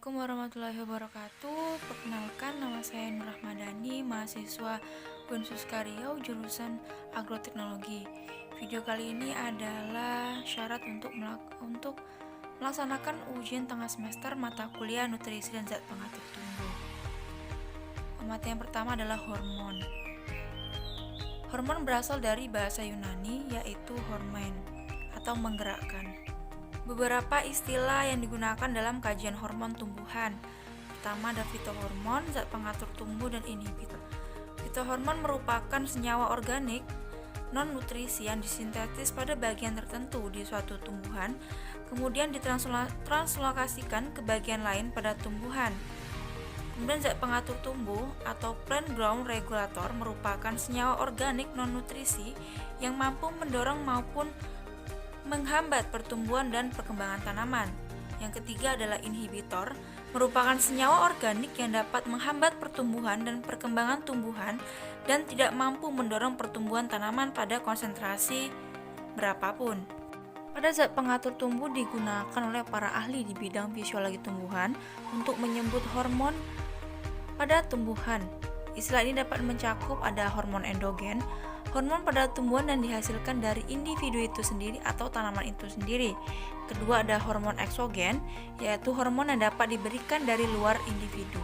Assalamualaikum warahmatullahi wabarakatuh. Perkenalkan, nama saya Nur Rahmadani, mahasiswa Unsuska Riau jurusan Agroteknologi. Video kali ini adalah syarat untuk melaksanakan ujian tengah semester mata kuliah nutrisi dan zat pengatur tumbuh. Materi yang pertama adalah hormon. Hormon berasal dari bahasa Yunani, yaitu hormen atau menggerakkan. Beberapa istilah yang digunakan dalam kajian hormon tumbuhan. Pertama ada fitohormon, zat pengatur tumbuh dan inhibitor. Fitohormon merupakan senyawa organik non-nutrisi yang disintetis pada bagian tertentu di suatu tumbuhan, kemudian ditranslokasikan ke bagian lain pada tumbuhan. Kemudian zat pengatur tumbuh atau plant growth regulator merupakan senyawa organik non-nutrisi yang mampu mendorong maupun menghambat pertumbuhan dan perkembangan tanaman. Yang ketiga adalah inhibitor, merupakan senyawa organik yang dapat menghambat pertumbuhan dan perkembangan tumbuhan dan tidak mampu mendorong pertumbuhan tanaman pada konsentrasi berapapun. Pada zat pengatur tumbuh digunakan oleh para ahli di bidang fisiologi tumbuhan untuk menyebut hormon pada tumbuhan. Istilah ini dapat mencakup ada hormon endogen, hormon pada tumbuhan yang dihasilkan dari individu itu sendiri atau tanaman itu sendiri. Kedua ada hormon eksogen, yaitu hormon yang dapat diberikan dari luar individu.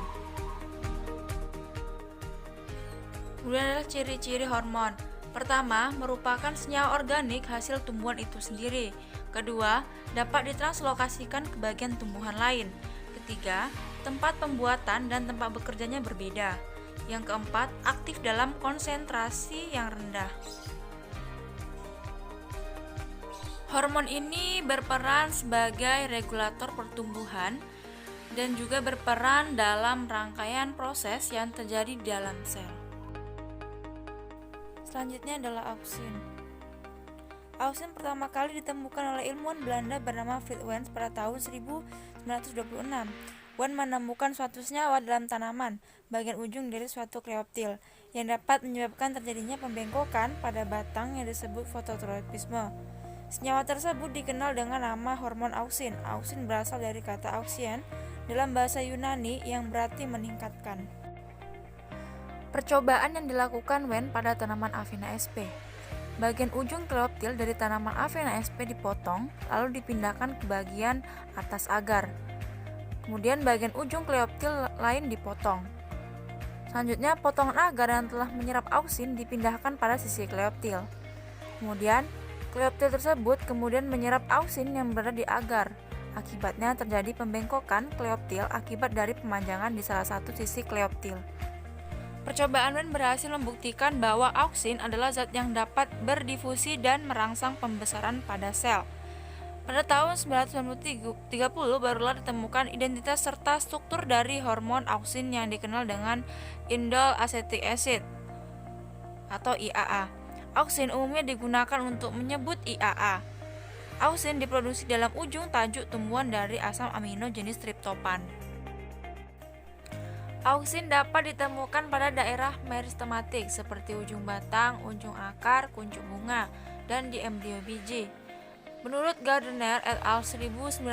Kemudian adalah ciri-ciri hormon. Pertama, merupakan senyawa organik hasil tumbuhan itu sendiri. Kedua, dapat ditranslokasikan ke bagian tumbuhan lain. Ketiga, tempat pembuatan dan tempat bekerjanya berbeda. Yang keempat, aktif dalam konsentrasi yang rendah. Hormon ini berperan sebagai regulator pertumbuhan dan juga berperan dalam rangkaian proses yang terjadi di dalam sel. Selanjutnya adalah auksin. Auksin pertama kali ditemukan oleh ilmuwan Belanda bernama Frits Wens pada tahun 1926. Wan menemukan suatu senyawa dalam tanaman, bagian ujung dari suatu kleoptil, yang dapat menyebabkan terjadinya pembengkokan pada batang yang disebut fototropisme. Senyawa tersebut dikenal dengan nama hormon auksin. Auksin berasal dari kata auksien dalam bahasa Yunani yang berarti meningkatkan. Percobaan yang dilakukan Wen pada tanaman Avena sp. Bagian ujung kleoptil dari tanaman Avena sp dipotong, lalu dipindahkan ke bagian atas agar. Kemudian bagian ujung kleoptil lain dipotong. Selanjutnya potongan agar yang telah menyerap auksin dipindahkan pada sisi kleoptil. Kemudian kleoptil tersebut kemudian menyerap auksin yang berada di agar. Akibatnya terjadi pembengkokan kleoptil akibat dari pemanjangan di salah satu sisi kleoptil. Percobaan Wen berhasil membuktikan bahwa auksin adalah zat yang dapat berdifusi dan merangsang pembesaran pada sel. Pada tahun 1930 barulah ditemukan identitas serta struktur dari hormon auksin yang dikenal dengan indole acetic acid atau IAA. Auksin umumnya digunakan untuk menyebut IAA. Auksin diproduksi dalam ujung tajuk tumbuhan dari asam amino jenis triptopan. Auksin dapat ditemukan pada daerah meristematik seperti ujung batang, ujung akar, kuncup bunga, dan di embrio biji. Menurut Gardner et al. 1991,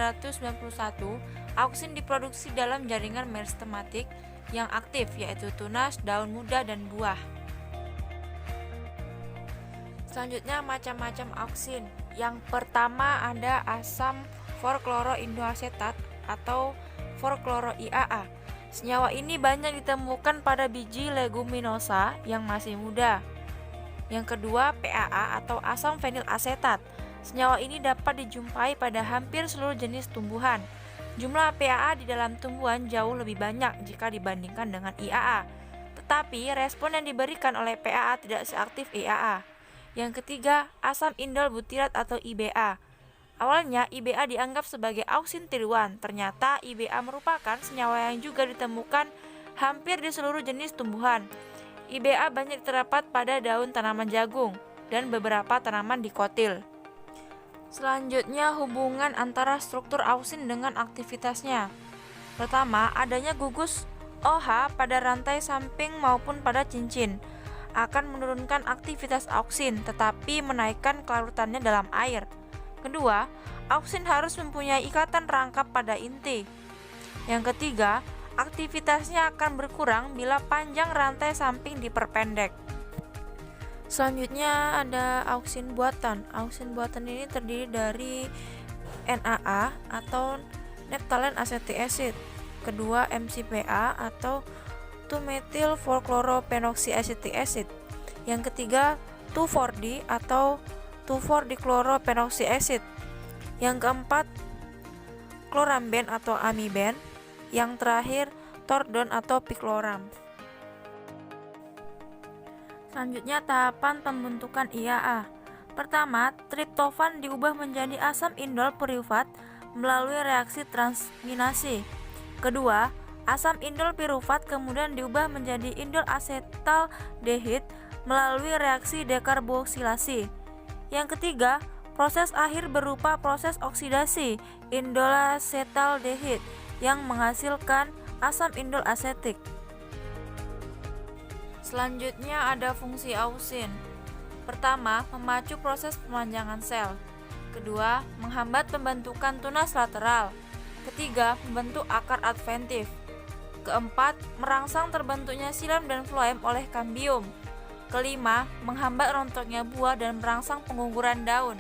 auksin diproduksi dalam jaringan meristematik yang aktif, yaitu tunas, daun muda, dan buah. Selanjutnya macam-macam auksin. Yang pertama ada asam forkloroindoasetat atau forkloro-IAA. Senyawa ini banyak ditemukan pada biji leguminosa yang masih muda. Yang kedua PAA atau asam fenilasetat. Senyawa ini dapat dijumpai pada hampir seluruh jenis tumbuhan. Jumlah PAA di dalam tumbuhan jauh lebih banyak jika dibandingkan dengan IAA. Tetapi respon yang diberikan oleh PAA tidak seaktif IAA. Yang ketiga, asam indol butirat atau IBA. Awalnya IBA dianggap sebagai auksin tiruan. Ternyata IBA merupakan senyawa yang juga ditemukan hampir di seluruh jenis tumbuhan. IBA banyak terdapat pada daun tanaman jagung dan beberapa tanaman dikotil. Selanjutnya hubungan antara struktur auksin dengan aktivitasnya. Pertama, adanya gugus OH pada rantai samping maupun pada cincin akan menurunkan aktivitas auksin tetapi menaikkan kelarutannya dalam air. Kedua, auksin harus mempunyai ikatan rangkap pada inti. Yang ketiga, aktivitasnya akan berkurang bila panjang rantai samping diperpendek. Selanjutnya ada auksin buatan. Auksin buatan ini terdiri dari NAA atau naphthalene acetic acid, kedua MCPA atau 2-methyl 4-chlorophenoxyacetic acid, yang ketiga 2,4-D atau 2,4-dichlorophenoxy acid, yang keempat chloramben atau amiben, yang terakhir tordon atau picloram. Selanjutnya tahapan pembentukan IAA. Pertama, triptofan diubah menjadi asam indol pirufat melalui reaksi transminasi. Kedua, asam indol pirufat kemudian diubah menjadi indol asetaldehid melalui reaksi dekarboksilasi. Yang ketiga, proses akhir berupa proses oksidasi indol asetaldehid yang menghasilkan asam indol asetik. Selanjutnya ada fungsi auksin. Pertama, memacu proses pemanjangan sel. Kedua, menghambat pembentukan tunas lateral. Ketiga, membentuk akar adventif. Keempat, merangsang terbentuknya silam dan floem oleh kambium. Kelima, menghambat rontoknya buah dan merangsang pengguguran daun.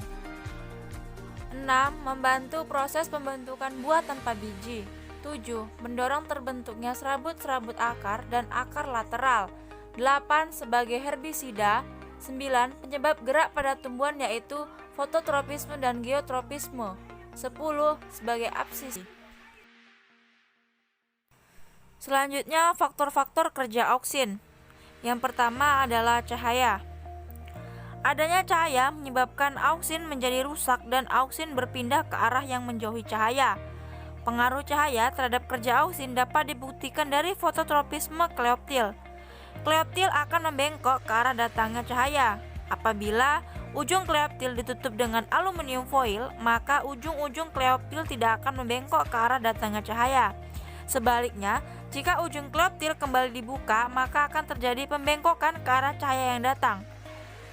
6. Membantu proses pembentukan buah tanpa biji. 7. Mendorong terbentuknya serabut-serabut akar dan akar lateral. 8. Sebagai herbisida. 9. Penyebab gerak pada tumbuhan yaitu fototropisme dan geotropisme. 10. Sebagai absisi. Selanjutnya faktor-faktor kerja auksin. Yang pertama adalah cahaya. Adanya cahaya menyebabkan auksin menjadi rusak dan auksin berpindah ke arah yang menjauhi cahaya. Pengaruh cahaya terhadap kerja auksin dapat dibuktikan dari fototropisme kleoptil. Kleoptil akan membengkok ke arah datangnya cahaya. Apabila ujung kleoptil ditutup dengan aluminium foil, maka ujung-ujung kleoptil tidak akan membengkok ke arah datangnya cahaya. Sebaliknya, jika ujung kleoptil kembali dibuka, maka akan terjadi pembengkokan ke arah cahaya yang datang.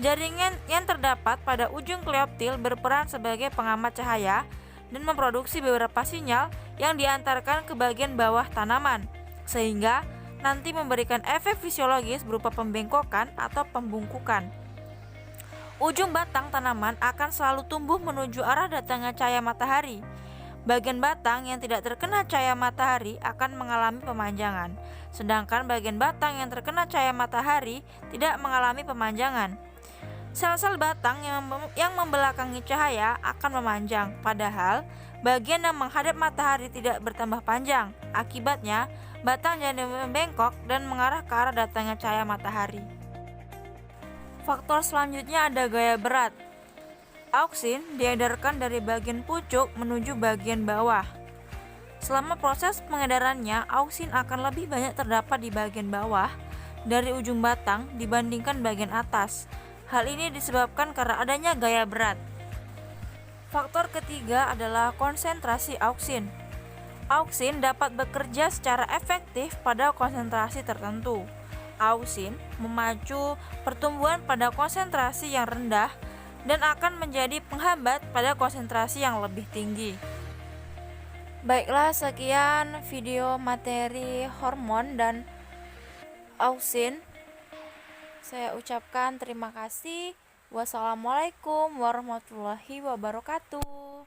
Jaringan yang terdapat pada ujung kleoptil berperan sebagai pengamat cahaya dan memproduksi beberapa sinyal yang diantarkan ke bagian bawah tanaman, sehingga nanti memberikan efek fisiologis berupa pembengkokan atau pembungkukan. Ujung batang tanaman akan selalu tumbuh menuju arah datangnya cahaya matahari. Bagian batang yang tidak terkena cahaya matahari akan mengalami pemanjangan, sedangkan bagian batang yang terkena cahaya matahari tidak mengalami pemanjangan. Sel-sel batang yang membelakangi cahaya akan memanjang, padahal bagian yang menghadap matahari tidak bertambah panjang. Akibatnya, batang jadi membengkok dan mengarah ke arah datangnya cahaya matahari. Faktor selanjutnya ada gaya berat. Auksin diedarkan dari bagian pucuk menuju bagian bawah. Selama proses pengedarannya, auksin akan lebih banyak terdapat di bagian bawah dari ujung batang dibandingkan bagian atas. Hal ini disebabkan karena adanya gaya berat. Faktor ketiga adalah konsentrasi auksin. Auksin dapat bekerja secara efektif pada konsentrasi tertentu. Auksin memacu pertumbuhan pada konsentrasi yang rendah dan akan menjadi penghambat pada konsentrasi yang lebih tinggi. Baiklah, sekian video materi hormon dan auksin. Saya ucapkan terima kasih. Wassalamualaikum warahmatullahi wabarakatuh.